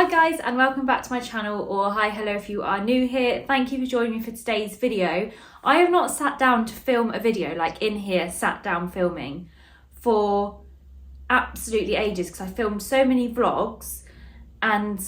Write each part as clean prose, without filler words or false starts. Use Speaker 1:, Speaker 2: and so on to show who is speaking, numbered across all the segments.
Speaker 1: Hi guys, and welcome back to my channel, or hi, hello if you are new here. Thank you for joining me for today's video. I have not sat down to film a video, like in here, sat down filming for absolutely ages, because I filmed so many vlogs and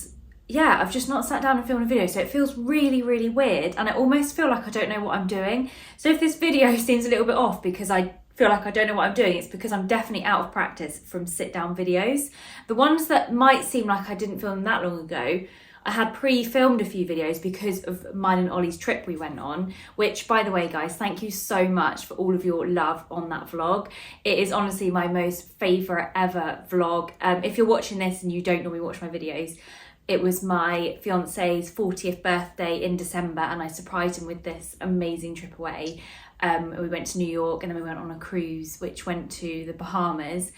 Speaker 1: yeah, I've just not sat down and filmed a video, so it feels really weird, and I almost feel like I don't know what I'm doing. So if this video seems a little bit off because I feel like I don't know what I'm doing, it's because I'm definitely out of practice from sit down videos. The ones that might seem like I didn't film that long ago, I had pre-filmed a few videos because of mine and Ollie's trip we went on, which, by the way guys, thank you so much for all of your love on that vlog. It is honestly my most favourite ever vlog. If you're watching this and you don't normally watch my videos, it was my fiance's 40th birthday in December, and I surprised him with this amazing trip away. We went to New York and then we went on a cruise which went to the Bahamas.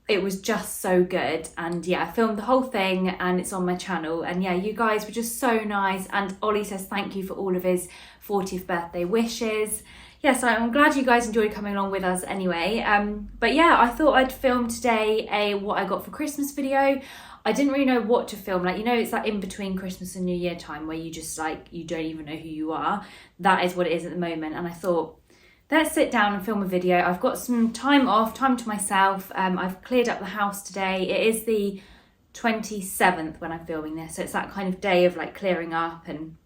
Speaker 1: It was just so good, and yeah, I filmed the whole thing and it's on my channel, and yeah, you guys were just so nice, and Ollie says thank you for all of his 40th birthday wishes. Yeah, so I'm glad you guys enjoyed coming along with us anyway. But yeah, I thought I'd film today a what I got for Christmas video. I didn't really know what to film. Like, you know, it's that in between Christmas and New Year time where you just like, you don't even know who you are. That is what it is at the moment. And I thought, let's sit down and film a video. I've got some time off, time to myself. I've cleared up the house today. It is the 27th when I'm filming this. So it's that kind of day of like clearing up and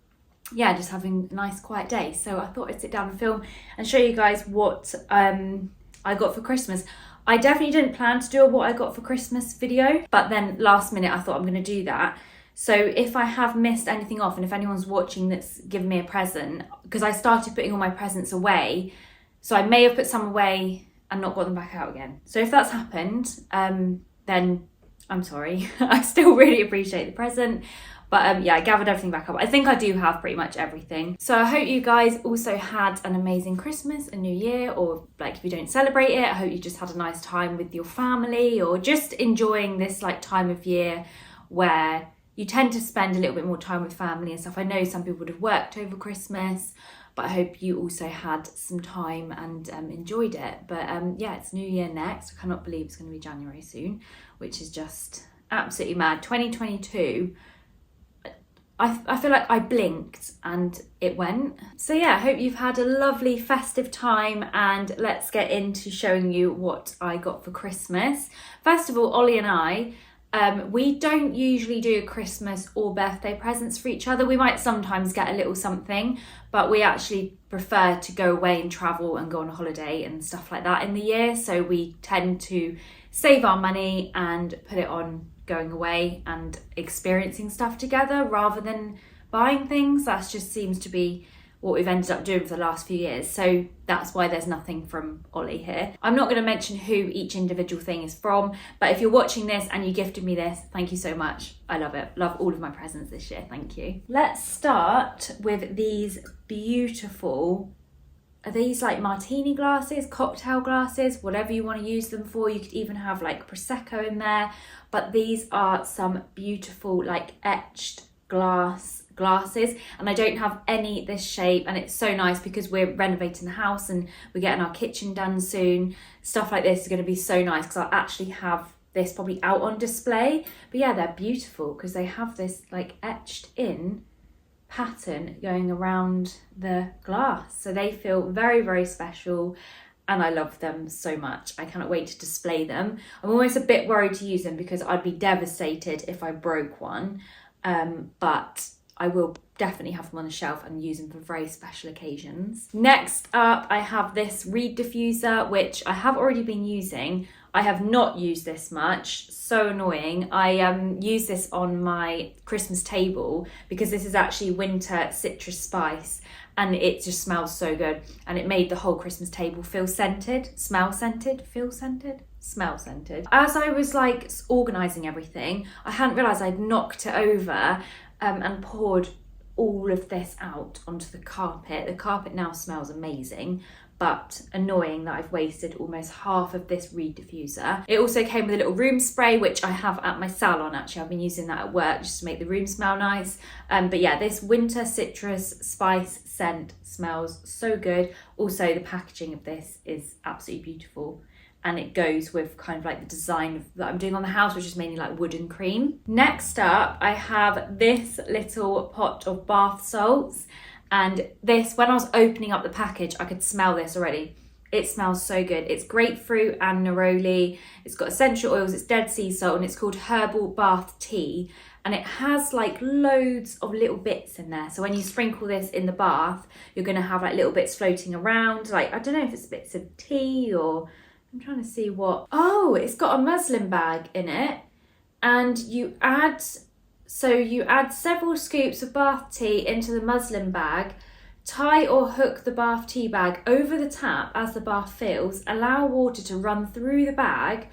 Speaker 1: yeah, just having a nice quiet day. So I thought I'd sit down and film and show you guys what I got for Christmas. I definitely didn't plan to do a what I got for Christmas video, but then last minute I thought I'm going to do that. So if I have missed anything off, and if anyone's watching that's given me a present, because I started putting all my presents away, so I may have put some away and not got them back out again. So if that's happened, then I'm sorry. I still really appreciate the present. But yeah, I gathered everything back up. I think I do have pretty much everything. So I hope you guys also had an amazing Christmas and New Year, or like if you don't celebrate it, I hope you just had a nice time with your family, or just enjoying this like time of year where you tend to spend a little bit more time with family and stuff. I know some people would have worked over Christmas, but I hope you also had some time and enjoyed it. But yeah, it's New Year next. I cannot believe it's going to be January soon, which is just absolutely mad. 2022. I feel like I blinked and it went. So yeah, I hope you've had a lovely festive time, and let's get into showing you what I got for Christmas. First of all, Ollie and I, we don't usually do Christmas or birthday presents for each other. We might sometimes get a little something, but we actually prefer to go away and travel and go on a holiday and stuff like that in the year. So we tend to save our money and put it on going away and experiencing stuff together rather than buying things. That just seems to be what we've ended up doing for the last few years. So that's why there's nothing from Ollie here. I'm not going to mention who each individual thing is from, but if you're watching this and you gifted me this, thank you so much. I love it. Love all of my presents this year. Thank you. Let's start with these beautiful, are these like martini glasses, cocktail glasses, whatever you want to use them for. You could even have like Prosecco in there, but these are some beautiful like etched glasses, and I don't have any this shape, and it's so nice because we're renovating the house and we're getting our kitchen done soon. Stuff like this is going to be so nice because I'll actually have this probably out on display. But yeah, they're beautiful because they have this like etched in pattern going around the glass, so they feel very special, and I love them so much. I cannot wait to display them. I'm almost a bit worried to use them because I'd be devastated if I broke one, but I will definitely have them on the shelf and use them for very special occasions. Next up, I have this reed diffuser, which I have already been using. I have not used this much, so annoying. I use this on my Christmas table because this is actually winter citrus spice, and it just smells so good, and it made the whole Christmas table feel scented, smell scented, feel scented, smell scented. As I was like organising everything, I hadn't realised I'd knocked it over and poured all of this out onto the carpet. The carpet now smells amazing, but annoying that I've wasted almost half of this reed diffuser. It also came with a little room spray, which I have at my salon. Actually, I've been using that at work just to make the room smell nice. But yeah, this winter citrus spice scent smells so good. Also, the packaging of this is absolutely beautiful. and it goes with kind of like the design that I'm doing on the house, which is mainly like wood and cream. Next up, I have this little pot of bath salts, and this, when I was opening up the package, I could smell this already. It smells so good. It's grapefruit and neroli. It's got essential oils, it's dead sea salt, and it's called Herbal Bath Tea. And it has like loads of little bits in there. So when you sprinkle this in the bath, you're gonna have like little bits floating around. Like, I don't know if it's bits of tea or, I'm trying to see what. Oh, it's got a muslin bag in it. And you add several scoops of bath tea into the muslin bag. Tie or hook the bath tea bag over the tap as the bath fills. Allow water to run through the bag.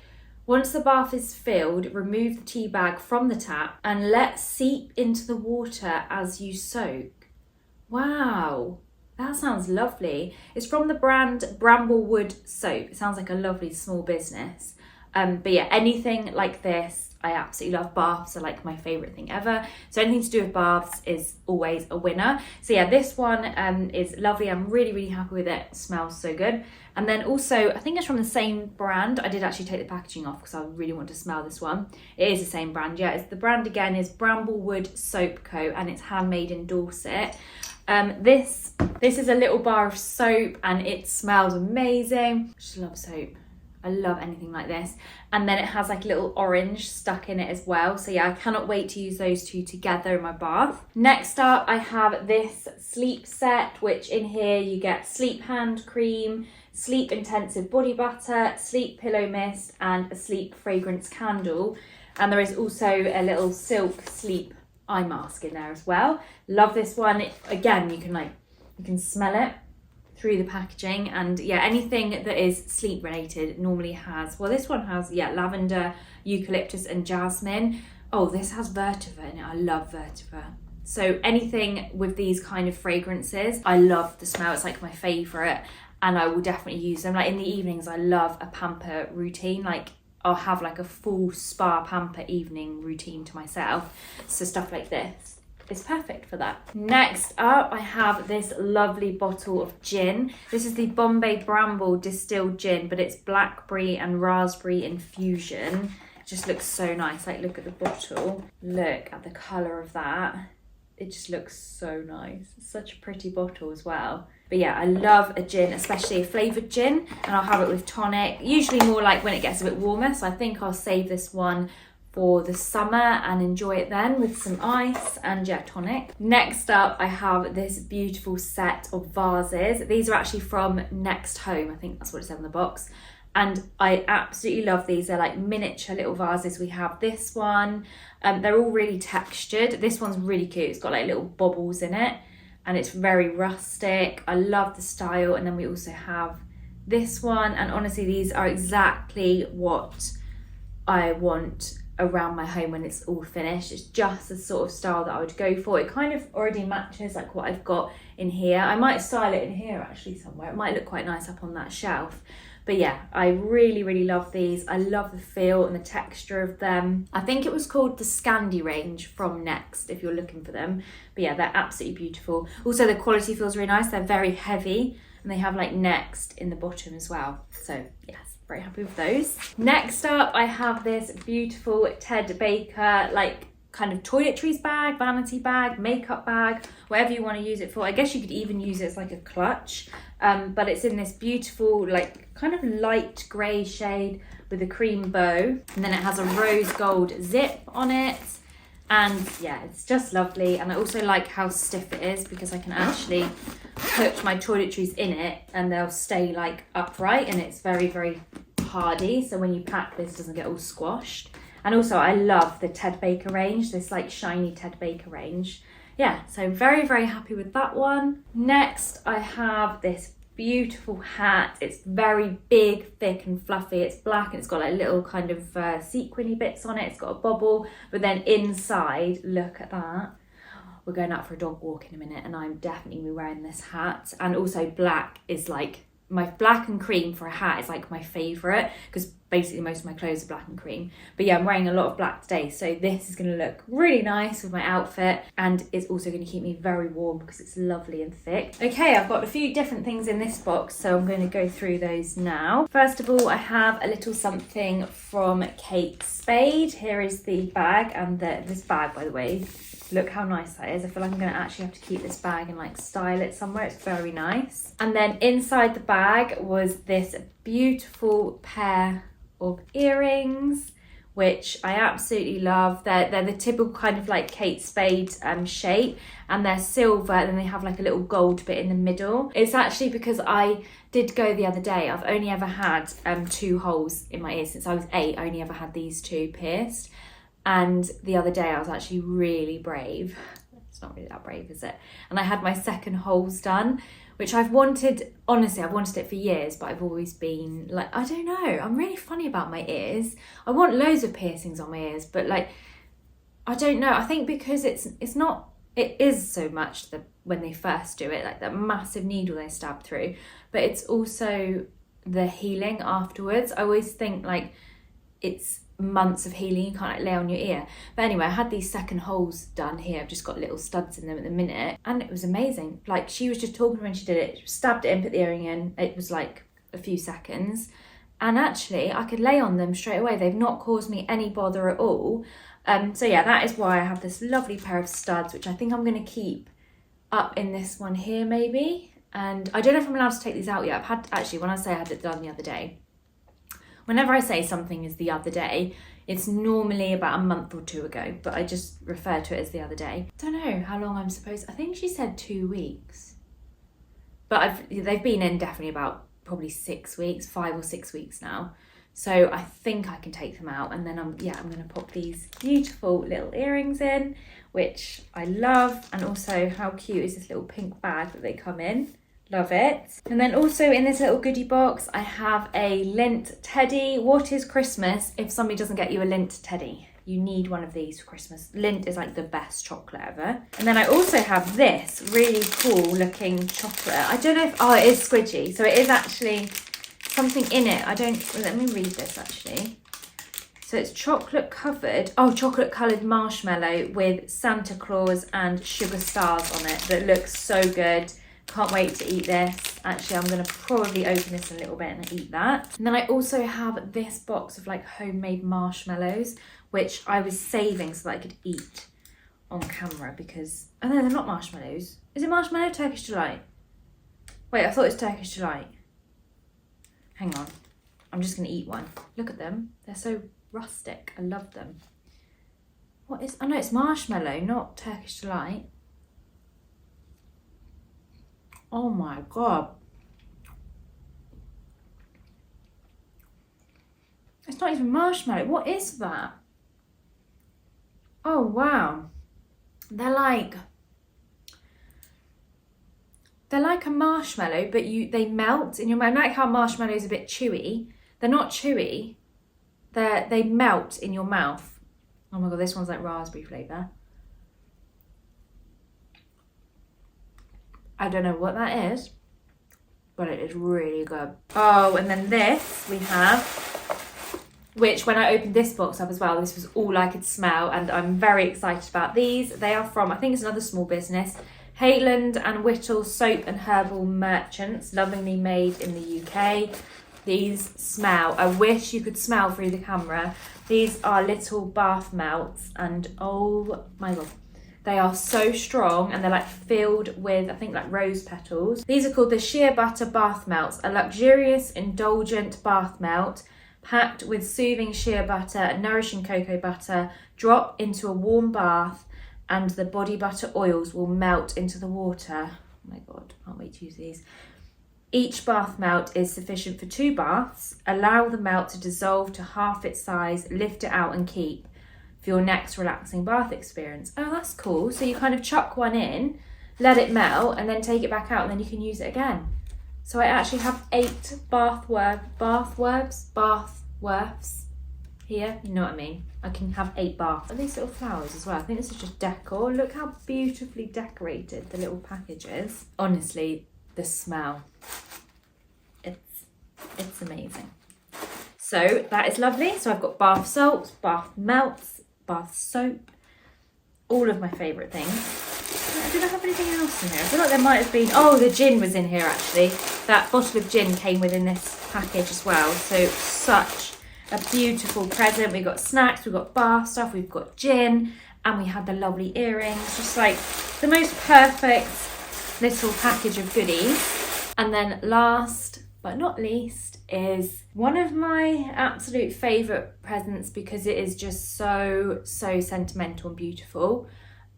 Speaker 1: Once the bath is filled, remove the tea bag from the tap and let seep into the water as you soak. Wow, that sounds lovely. It's from the brand Bramblewood Soap. It sounds like a lovely small business. But yeah, anything like this, I absolutely love. Baths are like my favourite thing ever. So anything to do with baths is always a winner. So yeah, this one is lovely. I'm really, really happy with it. It smells so good. And then also, I think it's from the same brand. I did actually take the packaging off because I really want to smell this one. It is the same brand, yeah. It's the brand again is Bramblewood Soap Co. and it's handmade in Dorset. This is a little bar of soap and it smells amazing. I just love soap. I love anything like this. And then it has like a little orange stuck in it as well. So yeah, I cannot wait to use those two together in my bath. Next up, I have this sleep set, which in here you get sleep hand cream, sleep intensive body butter, sleep pillow mist, and a sleep fragrance candle. And there is also a little silk sleep eye mask in there as well. Love this one. Again, you can smell it through the packaging, and yeah, anything that is sleep related normally has, well, this one has, yeah, lavender, eucalyptus and jasmine. Oh, this has vetiver in it. I love vetiver. So anything with these kind of fragrances, I love the smell. It's like my favorite, and I will definitely use them. Like in the evenings, I love a pamper routine. Like I'll have like a full spa pamper evening routine to myself. So stuff like this, it's perfect for that. Next up, I have this lovely bottle of gin. This is the Bombay Bramble distilled gin, but it's blackberry and raspberry infusion. It just looks so nice. Like, look at the bottle. Look at the colour of that. It just looks so nice. It's such a pretty bottle as well. But yeah, I love a gin, especially a flavoured gin, and I'll have it with tonic. Usually more like when it gets a bit warmer, so I think I'll save this one for the summer and enjoy it then with some ice and yeah, tonic. Next up, I have this beautiful set of vases. These are actually from Next Home. I think that's what it said on the box. And I absolutely love these. They're like miniature little vases. We have this one. They're all really textured. This one's really cute. It's got like little bobbles in it and it's very rustic. I love the style. And then we also have this one. And honestly, these are exactly what I want around my home when it's all finished. It's just the sort of style that I would go for. It kind of already matches like what I've got in here. I might style it in here actually somewhere. It might look quite nice up on that shelf. But yeah, I really, really love these. I love the feel and the texture of them. I think it was called the Scandi range from Next if you're looking for them. But yeah, they're absolutely beautiful. Also, the quality feels really nice. They're very heavy and they have like Next in the bottom as well. So yes, very happy with those. Next up, I have this beautiful Ted Baker like kind of toiletries bag, vanity bag, makeup bag, whatever you want to use it for. I guess you could even use it as like a clutch, but it's in this beautiful like kind of light grey shade with a cream bow, and then it has a rose gold zip on it, and yeah, it's just lovely. And I also like how stiff it is because I can actually put my toiletries in it and they'll stay like upright, and it's very, very hardy, so when you pack this, it doesn't get all squashed. And also I love the Ted Baker range, this like shiny Ted Baker range. Yeah, so very, very happy with that one. Next, I have this beautiful hat. It's very big, thick and fluffy. It's black and it's got like little kind of sequiny bits on it. It's got a bobble, but then inside, look at that. We're going out for a dog walk in a minute and I'm definitely gonna be wearing this hat. And also black is like, my black and cream for a hat is like my favourite because basically most of my clothes are black and cream. But yeah, I'm wearing a lot of black today, so this is going to look really nice with my outfit, and it's also going to keep me very warm because it's lovely and thick. Okay, I've got a few different things in this box, so I'm going to go through those now. First of all, I have a little something from Kate Spade. Here is the bag, and this bag, by the way, look how nice that is. I feel like I'm going to actually have to keep this bag and like style it somewhere. It's very nice. And then inside the bag was this beautiful pair of earrings, which I absolutely love. They're the typical kind of like Kate Spade shape, and they're silver, and then they have like a little gold bit in the middle. It's actually because I did go the other day. I've only ever had 2 holes in my ears since I was 8. I only ever had these 2 pierced. And the other day I was actually really brave. It's not really that brave, is it? And I had my second holes done, which I've wanted, honestly, I've wanted it for years, but I've always been like, I don't know, I'm really funny about my ears. I want loads of piercings on my ears, but like, I don't know. I think because it is so much when they first do it, like that massive needle they stab through, but it's also the healing afterwards. I always think like it's months of healing, you can't like lay on your ear. But anyway, I had these second holes done here. I've just got little studs in them at the minute, and it was amazing. Like, she was just talking when she did it, stabbed it in, put the earring in. It was like a few seconds, and actually I could lay on them straight away. They've not caused me any bother at all. So yeah, that is why I have this lovely pair of studs, which I think I'm going to keep up in this one here maybe. And I don't know if I'm allowed to take these out yet. I've had, actually, when I say I had it done the other day, whenever I say something is the other day, it's normally about a month or 2 ago, but I just refer to it as the other day. I don't know how long I'm supposed, I think she said 2 weeks. But they've been in definitely about probably 6 weeks, 5 or 6 weeks now. So I think I can take them out, and then I'm going to pop these beautiful little earrings in, which I love. And also, how cute is this little pink bag that they come in? Love it. And then also in this little goodie box, I have a lint teddy. What is Christmas if somebody doesn't get you a lint teddy? You need one of these for Christmas. Lint is like the best chocolate ever. And then I also have this really cool looking chocolate. I don't know if, oh, it is squidgy. So it is actually something in it. Let me read this actually. So it's chocolate covered, chocolate coloured marshmallow with Santa Claus and sugar stars on it that looks so good. Can't wait to eat this. Actually, I'm going to probably open this a little bit and eat that. And then I also have this box of like homemade marshmallows, which I was saving so that I could eat on camera because, oh no, they're not marshmallows. Is it marshmallow Turkish Delight? Wait, I thought it was Turkish Delight. Hang on. I'm just going to eat one. Look at them. They're so rustic. I love them. What is, oh no, it's marshmallow, not Turkish Delight. Oh my God. It's not even marshmallow. What is that? Oh wow. They're like a marshmallow, but they melt in your mouth. Like how marshmallow is a bit chewy. They're not chewy. They melt in your mouth. Oh my God, this one's like raspberry flavour. I don't know what that is, but it is really good. Oh, and then this we have, which when I opened this box up as well, this was all I could smell, and I'm very excited about these. They are from, I think it's another small business, Hayland and Whittle Soap and Herbal Merchants, lovingly made in the UK. These smell, I wish you could smell through the camera. These are little bath melts, and oh my God. They are so strong, and they're like filled with, I think, like rose petals. These are called the Shea Butter Bath Melts, a luxurious, indulgent bath melt packed with soothing shea butter and nourishing cocoa butter. Drop into a warm bath and the body butter oils will melt into the water. Oh my God, can't wait to use these. Each bath melt is sufficient for 2 baths. Allow the melt to dissolve to half its size, lift it out and keep for your next relaxing bath experience. Oh, that's cool. So you kind of chuck one in, let it melt, and then take it back out, and then you can use it again. So I actually have 8 bathworks here. You know what I mean? I can have 8 baths. And these little flowers as well. I think this is just decor. Look how beautifully decorated the little package is. Honestly, the smell. It's amazing. So that is lovely. So I've got bath salts, bath melts, bath soap, all of my favourite things. Did I have anything else in here? I feel like there might have been, oh, the gin was in here actually. That bottle of gin came within this package as well. So such a beautiful present. We've got snacks, we've got bath stuff, we've got gin, and we had the lovely earrings. Just like the most perfect little package of goodies. And then last but not least is one of my absolute favourite presents because it is just so sentimental and beautiful.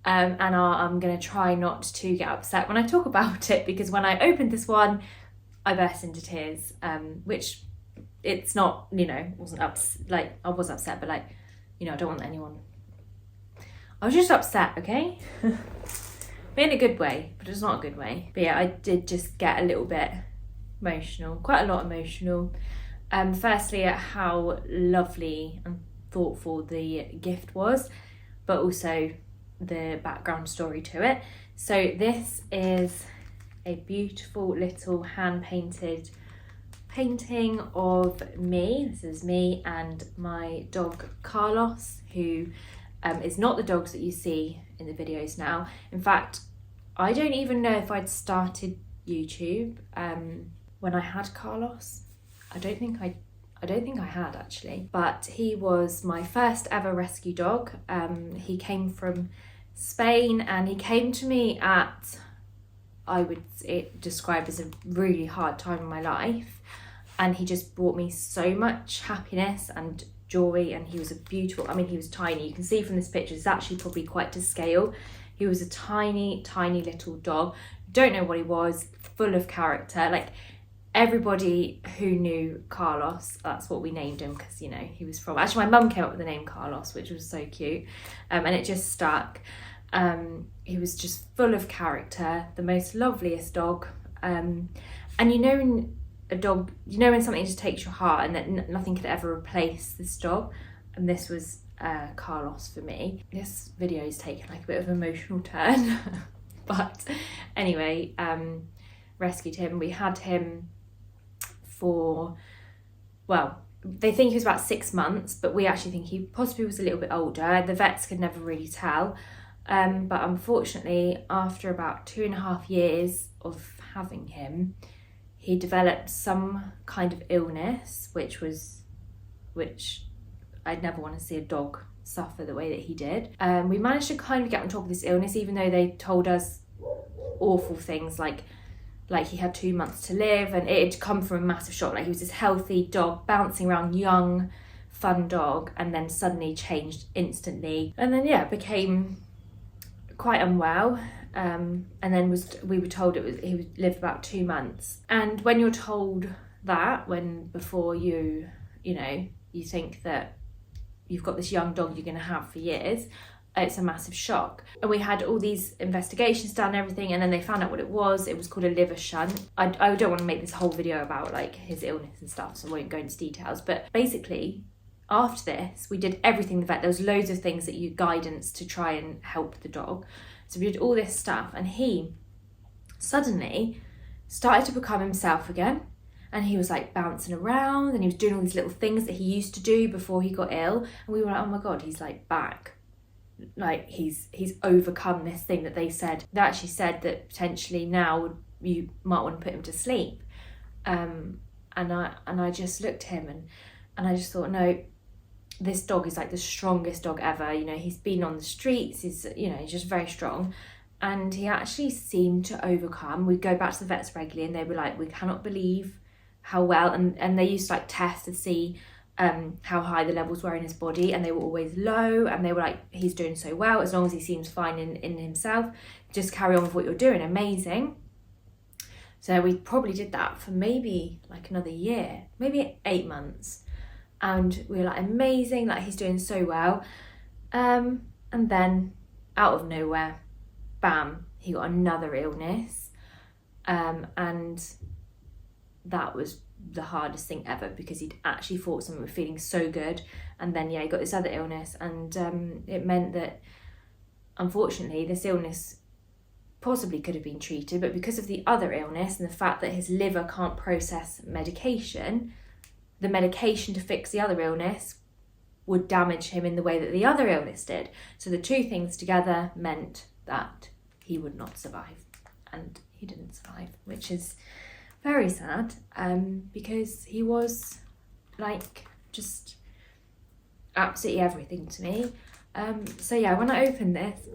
Speaker 1: And I'm going to try not to get upset when I talk about it, because when I opened this one, I burst into tears, which it's not, you know, wasn't like I was upset, but like, you know, I don't want anyone. I was just upset, okay? But in a good way, but it's not a good way. But yeah, I did just get a little bit emotional, quite a lot emotional. Firstly at how lovely and thoughtful the gift was, but also the background story to it. So this is a beautiful little hand-painted painting of me. This is me and my dog Carlos, who is not the dogs that you see in the videos now. In fact, I don't even know if I'd started YouTube when I had Carlos. I don't think I had actually, but he was my first ever rescue dog. He came from Spain and he came to me at, I would describe as a really hard time in my life, and he just brought me so much happiness and joy. And he was a beautiful, I mean, he was tiny. You can see from this picture, it's actually probably quite to scale. He was a tiny little dog. Don't know what he was, full of character. Like everybody who knew Carlos, that's what we named him, because, you know, he was from, actually my mum came up with the name Carlos, which was so cute, and it just stuck. He was just full of character, the most loveliest dog, and you know, when a dog, you know, when something just takes your heart and that nothing could ever replace this dog, and this was Carlos for me. This video is taking like a bit of an emotional turn, but anyway, rescued him. We had him for, well, they think he was about 6 months, but we actually think he possibly was a little bit older. The vets could never really tell, but unfortunately after about 2.5 years of having him, he developed some kind of illness, which I'd never want to see a dog suffer the way that he did. We managed to kind of get on top of this illness, even though they told us awful things like he had 2 months to live, and it had come from a massive shock. Like he was this healthy dog, bouncing around, young, fun dog, and then suddenly changed instantly. And then yeah, became quite unwell. And then we were told he would live about 2 months. And when you're told that, before you know, you think that you've got this young dog you're going to have for years, it's a massive shock. And we had all these investigations done and everything, and then they found out what it was. It was called a liver shunt. I don't want to make this whole video about like his illness and stuff, so I won't go into details. But basically, after this, we did everything the vet. There was loads of things that you guidance to try and help the dog. So we did all this stuff, and he suddenly started to become himself again. And he was like bouncing around, and he was doing all these little things that he used to do before he got ill. And we were like, oh my God, he's like back. Like he's overcome this thing that they actually said that potentially now you might want to put him to sleep. And I just looked at him and I just thought, no, this dog is like the strongest dog ever. You know, he's been on the streets, he's just very strong. And he actually seemed to overcome. We'd go back to the vets regularly, and they were like, we cannot believe how well, and they used to like test to see how high the levels were in his body, and they were always low, and they were like, he's doing so well, as long as he seems fine in himself, just carry on with what you're doing, amazing. So we probably did that for maybe like another year, maybe 8 months, and we were like, amazing, like he's doing so well. And then out of nowhere, bam, he got another illness, and that was the hardest thing ever, because he'd actually thought something was feeling so good, and then yeah, he got this other illness, and it meant that unfortunately this illness possibly could have been treated, but because of the other illness and the fact that his liver can't process medication, the medication to fix the other illness would damage him in the way that the other illness did. So the two things together meant that he would not survive, and he didn't survive, which is very sad, because he was like just absolutely everything to me. So yeah, when I opened this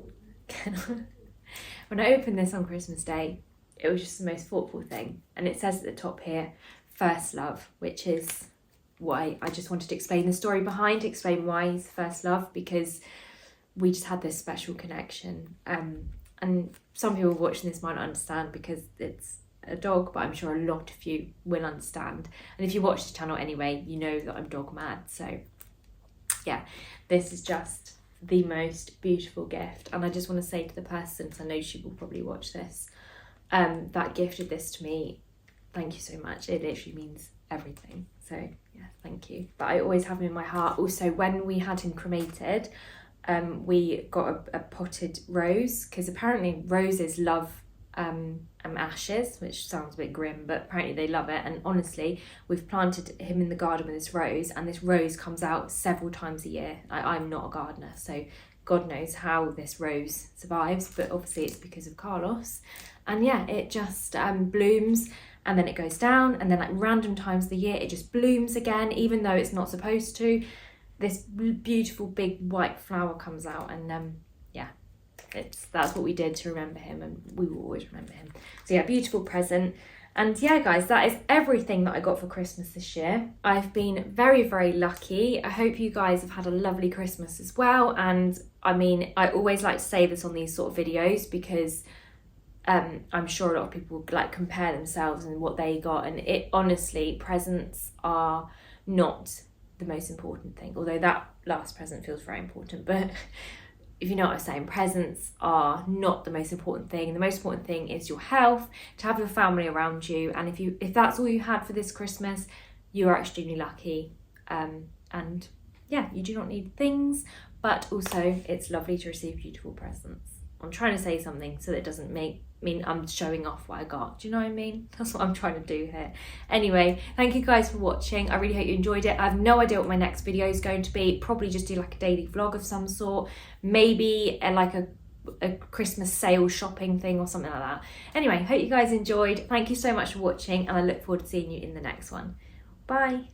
Speaker 1: on Christmas Day, it was just the most thoughtful thing. And it says at the top here, first love, which is why I just wanted to explain the story behind, explain why he's first love, because we just had this special connection. And some people watching this might not understand because it's a dog, but I'm sure a lot of you will understand. And if you watch the channel anyway, you know that I'm dog mad. So yeah, this is just the most beautiful gift. And I just want to say to the person, because I know she will probably watch this, that gifted this to me, thank you so much. It literally means everything. So yeah, thank you. But I always have him in my heart. Also, when we had him cremated, we got a potted rose, because apparently roses love ashes, which sounds a bit grim, but apparently they love it. And honestly, we've planted him in the garden with this rose, and this rose comes out several times a year. I'm not a gardener, so God knows how this rose survives, but obviously it's because of Carlos. And yeah, it just blooms, and then it goes down, and then like random times of the year it just blooms again, even though it's not supposed to. This beautiful big white flower comes out, and yeah, that's what we did to remember him, and we will always remember him. So yeah, beautiful present. And yeah, guys, that is everything that I got for Christmas this year. I've been very, very lucky. I hope you guys have had a lovely Christmas as well. And I mean, I always like to say this on these sort of videos, because I'm sure a lot of people like compare themselves and what they got, and it honestly, presents are not the most important thing, although that last present feels very important. But if you know what I'm saying, presents are not the most important thing. The most important thing is your health, to have your family around you. And if that's all you had for this Christmas, you are extremely lucky. And yeah, you do not need things, but also it's lovely to receive beautiful presents. I'm trying to say something so that it doesn't mean I'm showing off what I got. Do you know what I mean? That's what I'm trying to do here. Anyway, thank you guys for watching. I really hope you enjoyed it. I have no idea what my next video is going to be. Probably just do like a daily vlog of some sort. Maybe like a Christmas sale shopping thing or something like that. Anyway, hope you guys enjoyed. Thank you so much for watching, and I look forward to seeing you in the next one. Bye.